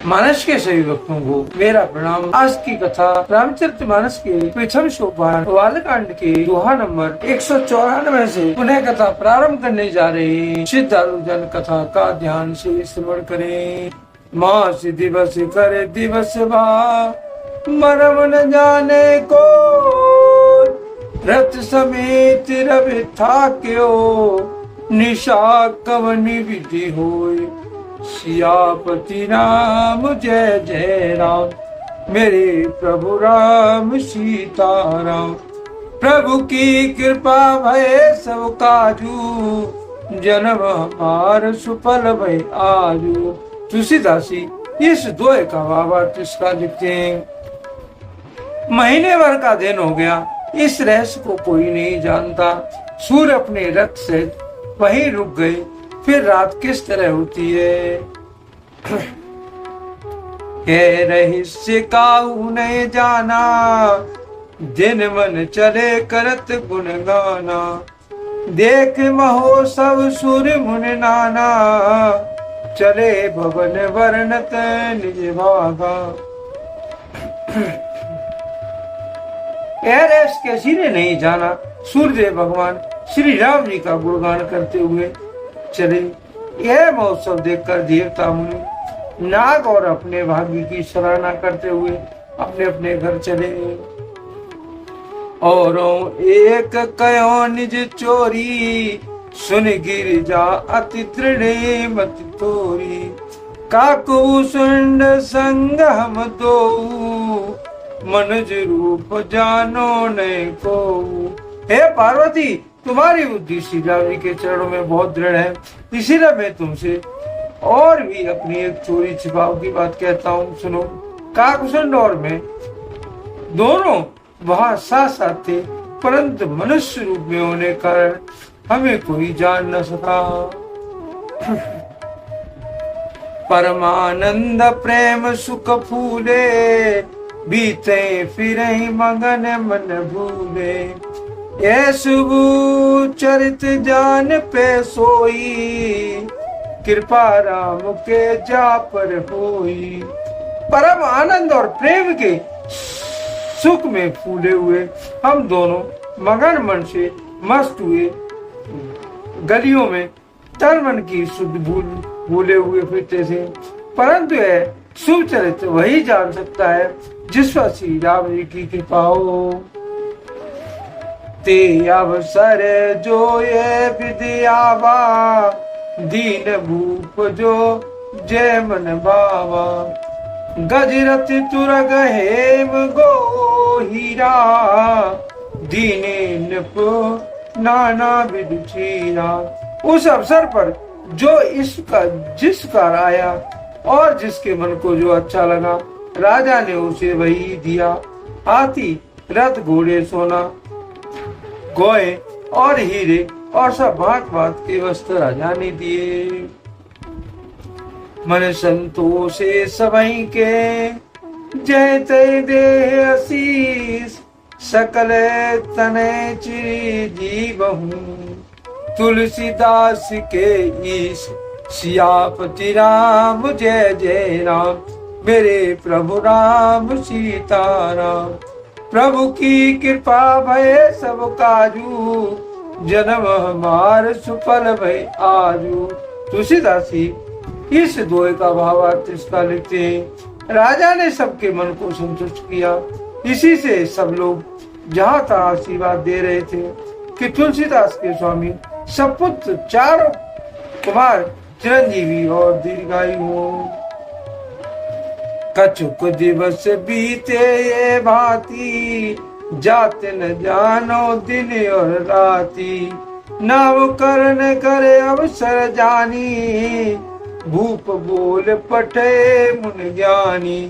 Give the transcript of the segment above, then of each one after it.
मानस के सभी भक्तों को मेरा प्रणाम। आज की कथा रामचरितमानस के प्रथम सोपान बालकांड के दोहा नंबर 194 से पुनः कथा प्रारंभ करने जा रहे हैं। श्रद्धालु जन कथा का ध्यान से श्रवण करें। मास दिवस करे दिवस भा मरम न जाने को, रथ समेत रवि थाक्यो निशा कवनि विधि होय। सियापति राम जय जय राम, मेरे प्रभु राम सीता राम। प्रभु की कृपा भय सब काजू, जन्म हमार सुफल भय आजू। तुलसीदासी इस दोहे का भावार्थ इसका लिखते हैं। महीने भर का दिन हो गया, इस रहस्य को कोई नहीं जानता। सूर्य अपने रथ से वहीं रुक गए। फिर रात किस तरह होती है, रहस्य काहू नहीं जाना, दिन मन चले करत गुण गाना। देख महो सब सूर्य मुनि नाना, चले भवन वर्णत निज भागा। रहस्य किसी ने नहीं जाना। सूर्यदेव भगवान श्री राम जी का गुणगान करते हुए चले। यह महोत्सव देखकर देवता मुनि नाग और अपने भाग्य की सराहना करते हुए अपने अपने घर चले। और एक कयो निज चोरी, सुन गिर जा अति दृढ़ मति तोरी। काकू सुंड संग हम दो, मनुज रूप जानो नहीं को। हे पार्वती, तुम्हारी बुद्धि श्री राम जी के चरणों में बहुत दृढ़ है, इसीलिए मैं तुमसे और भी अपनी एक चोरी छिपाव की बात कहता हूँ, सुनो। काकभूषण और मैं दोनों वहां साथ साथ थे, परंतु मनुष्य रूप में होने कारण हमें कोई जान न सका। परमानंद प्रेम सुख फूले, बीते फिरे मगन मन भूले। ये शुभ चरित जान पे सोई, कृपा राम के जा पर होई। परम आनंद और प्रेम के सुख में फूले हुए हम दोनों मगन मन से मस्त हुए गलियों में तन मन की शुद्ध भूले हुए फिरते थे। परंतु यह शुभ चरित्र वही जान सकता है जिस पर श्री राम जी की कृपा हो। ते अवसर जो ये विद्यावा, दीन भूप जो जय मन बावा। गजरथ तुरग हेम गो हीरा, दीने नप नाना विधि चीरा। उस अवसर पर जो इसका जिसका आया और जिसके मन को जो अच्छा लगा, राजा ने उसे वही दिया। हाथी रथ घोड़े सोना गोए और हीरे और सब भांत भांत के वस्त्र राजा ने दिए। मन संतोषे सबई के, जय तय दे आशीष। सकल तने चिर जीवहूँ, तुलसीदास के ईश। सियापति राम जय जय राम, मेरे प्रभु राम सीता राम। प्रभु की कृपा भय सब काजू, जन्म हमार सुफल भय आजू। तुलसीदासी इस दोहे का भावार्थ इसका लिखते हैं। राजा ने सबके मन को संतुष्ट किया। इसी से सब लोग जहाँ तहाँ आशीर्वाद दे रहे थे कि तुलसीदास के स्वामी सपुत्र चारों कुमार चिरंजीवी और दीर्घायु हो। कछुक दिवस बीते ये भांति, जाते न जानो दिन और राती। नव करण करे अवसर जानी, भूप बोल पठे मुन ज्ञानी।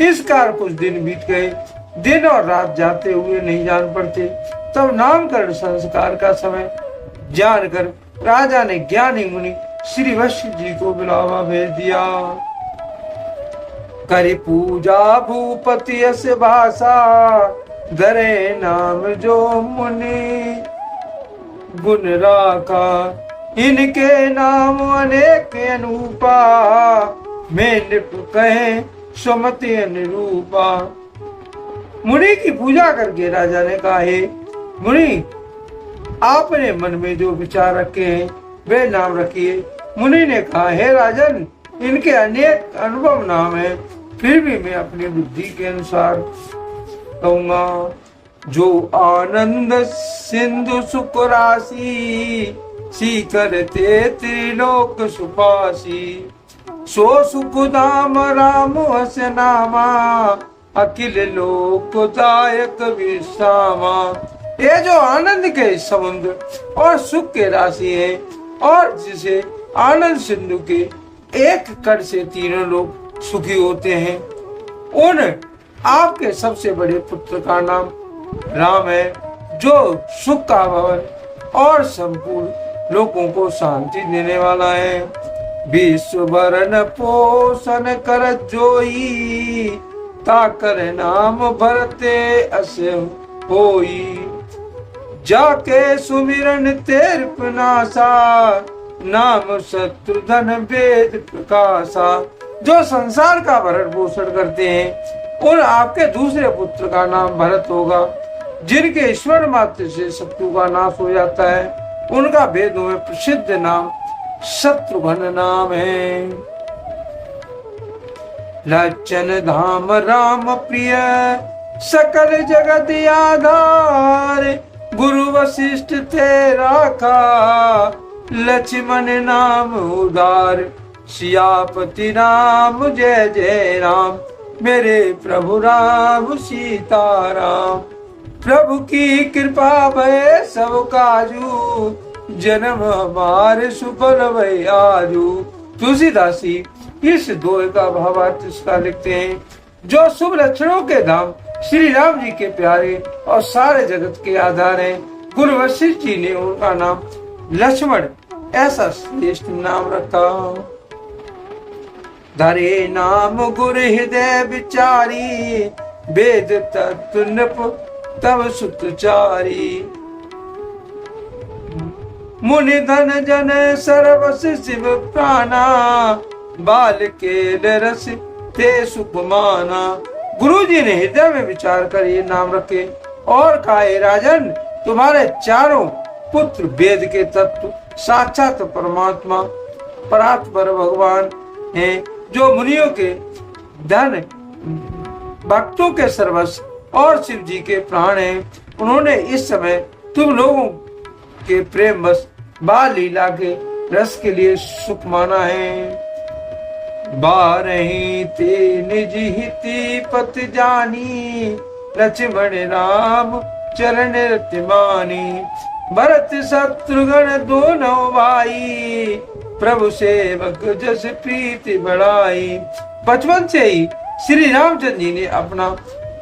इस कार कुछ दिन बीत गए, दिन और रात जाते हुए नहीं जान पड़ते। तब नामकरण संस्कार का समय जानकर राजा ने ज्ञानी मुनि श्री वशिष्ठ जी को बुलावा भेज दिया। करि पूजा भूपति यस भाषा, धरे नाम जो मुनि गुण राखा। इनके नाम अनेक अनूपा, में निप कहे सुमति अनुरूपा। मुनि की पूजा करके राजा ने कहा, हे मुनि, आपने मन में जो विचार रखे हैं वे नाम रखिए। मुनि ने कहा, हे राजन, इनके अनेक अनुभव नाम है, फिर भी मैं अपनी बुद्धि के अनुसार कहूंगा। जो आनंद सिंधु सुख राशि, सीकर ते त्रिलोक सुपासी। सो सुख धाम राम हस नामा, अखिल लोक दायक विश्रामा। ये जो आनंद के समुद्र और सुख के राशि है, और जिसे आनंद सिंधु के एक कण से तीनों लोग सुखी होते हैं, उन आपके सबसे बड़े पुत्र का नाम राम है, जो सुख का भवन और संपूर्ण लोगों को शांति देने वाला है। विश्व भरण पोषण कर जोई, ताकर नाम भरते अस होई। जाके सुमिरन तेर नासा, नाम शत्रुधन वेद प्रकाशा। जो संसार का भरण पोषण करते हैं, उन आपके दूसरे पुत्र का नाम भरत होगा। जिनके ईश्वर मात्र से शत्रु का नाश हो जाता है, उनका वेदों में प्रसिद्ध नाम शत्रुघ्न नाम है। लक्षण धाम राम प्रिय, सकल जगत आधार। गुरु वशिष्ठ तेरा का, लक्ष्मण नाम उदार। सियापति राम जय जय राम, मेरे प्रभु राम सीताराम। प्रभु की कृपा भय सब काजू, जन्म हमारे सुफल भय आजू। तुलसीदास जी इस दोहे का भावार्थ इसका लिखते हैं, जो शुभ लक्षणों के धाम श्री राम जी के प्यारे और सारे जगत के आधार हैं। गुरु वशिष्ठ जी ने उनका नाम लक्ष्मण ऐसा श्रेष्ठ नाम रखा। धरे नाम गुरु हृदय विचारी, वेद तत्व नृप तब सुतचारी। मुनि धन जन सर्वस शिव प्राणा, बाल के रस ते सुख माना। गुरु जी ने हृदय में विचार कर ये नाम रखे और कहा, राजन, तुम्हारे चारों पुत्र वेद के तत्व साक्षात परमात्मा परात्पर भगवान हैं, जो मुनियों के धन, भक्तों के सर्वस्व और शिव जी के प्राण हैं। उन्होंने इस समय तुम लोगों के प्रेम बस बाल लीला के रस के लिए सुख माना है। बारही ते निज हिति पत जानी, लक्ष्मण राम चरण रतिमानी। भरत शत्रुघ्न दोनों भाई, प्रभु सेवक जस प्रीति बढ़ाई। बचपन से ही श्री रामचंद्र जी ने अपना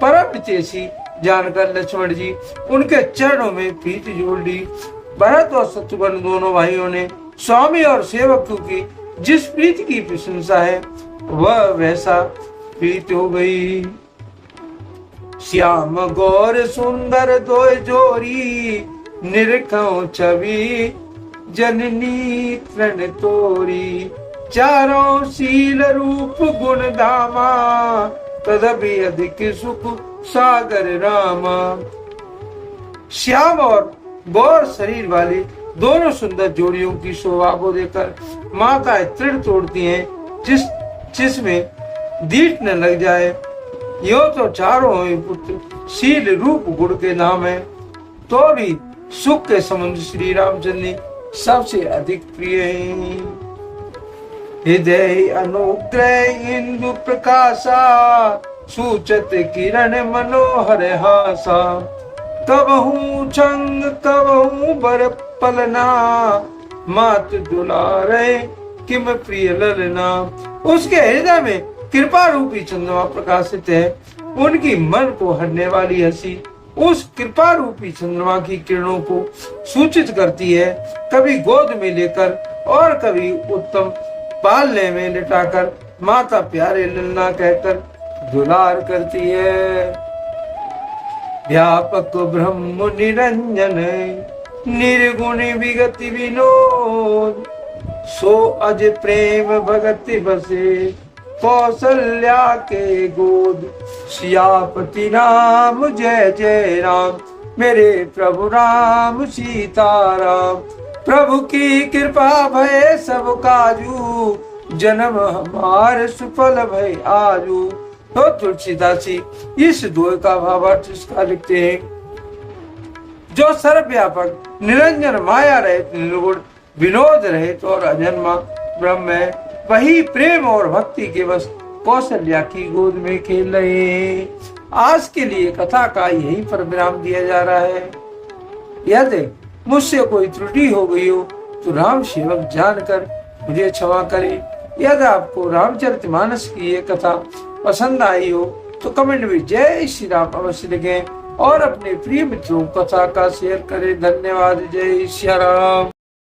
परम हितैषी जानकर लक्ष्मण जी उनके चरणों में प्रीति जोड़ ली। भरत और शत्रुघ्न दोनों भाइयों ने स्वामी और सेवक की जिस प्रीति की प्रशंसा है, वह वैसा प्रीति हो गई। श्याम गौर सुंदर दो जोरी, निरखो छवि जननी तृण तोरी। चारों शील रूप गुण धामा, तदपि अधिक सुख सागर रामा। श्याम और गौर शरीर वाली दोनों सुंदर जोड़ियों की शोभा को देखकर माताएं तृण तोड़ती हैं, जिसमें दीट न लग जाए। यो तो चारों पुत्र शील रूप गुण के नाम है, तो भी सुख के समुद्र श्री रामचंद्र सबसे अधिक प्रिय है। हृदय अनुग्रह इंदु प्रकाशा, सूचत किरण मनोहर हासा। कबहू छंग कबहू बर पलना, मात दुलारे किम प्रिय ललना। उसके हृदय में कृपा रूपी चंद्रमा प्रकाशित है। उनकी मन को हरने वाली हंसी उस कृपा रूपी चंद्रमा की किरणों को सूचित करती है। कभी गोद में लेकर और कभी उत्तम पालने में लिटाकर माता प्यारे ललना कहकर दुलार करती है। व्यापक ब्रह्म निरंजन, निर्गुण विगति विनोद। सो अज प्रेम भगति बसे, कौशल्या के गोद। सियापति राम जय जय राम, मेरे प्रभु राम सीताराम। प्रभु की कृपा भय सब काजू, जन्म हमार सुफल भय आजू। तो तुलसीदास जी इस दोहे का भावार्थ इसका लिखते हैं, जो सर्वव्यापक निरंजन माया रहित निर्गुण विनोद रहित और अजन्मा ब्रह्म है, वही प्रेम और भक्ति के बस कौशल्या की गोद में खेल रहे हैं। आज के लिए कथा का यही पर विराम दिया जा रहा है। यदि मुझसे कोई त्रुटि हो गई हो तो राम सेवक जानकर मुझे क्षमा करें। यदि आपको रामचरितमानस की ये कथा पसंद आई हो तो कमेंट में जय श्री राम अवश्य लिखें और अपने प्रिय मित्रों को कथा का शेयर करें। धन्यवाद। जय श्री राम।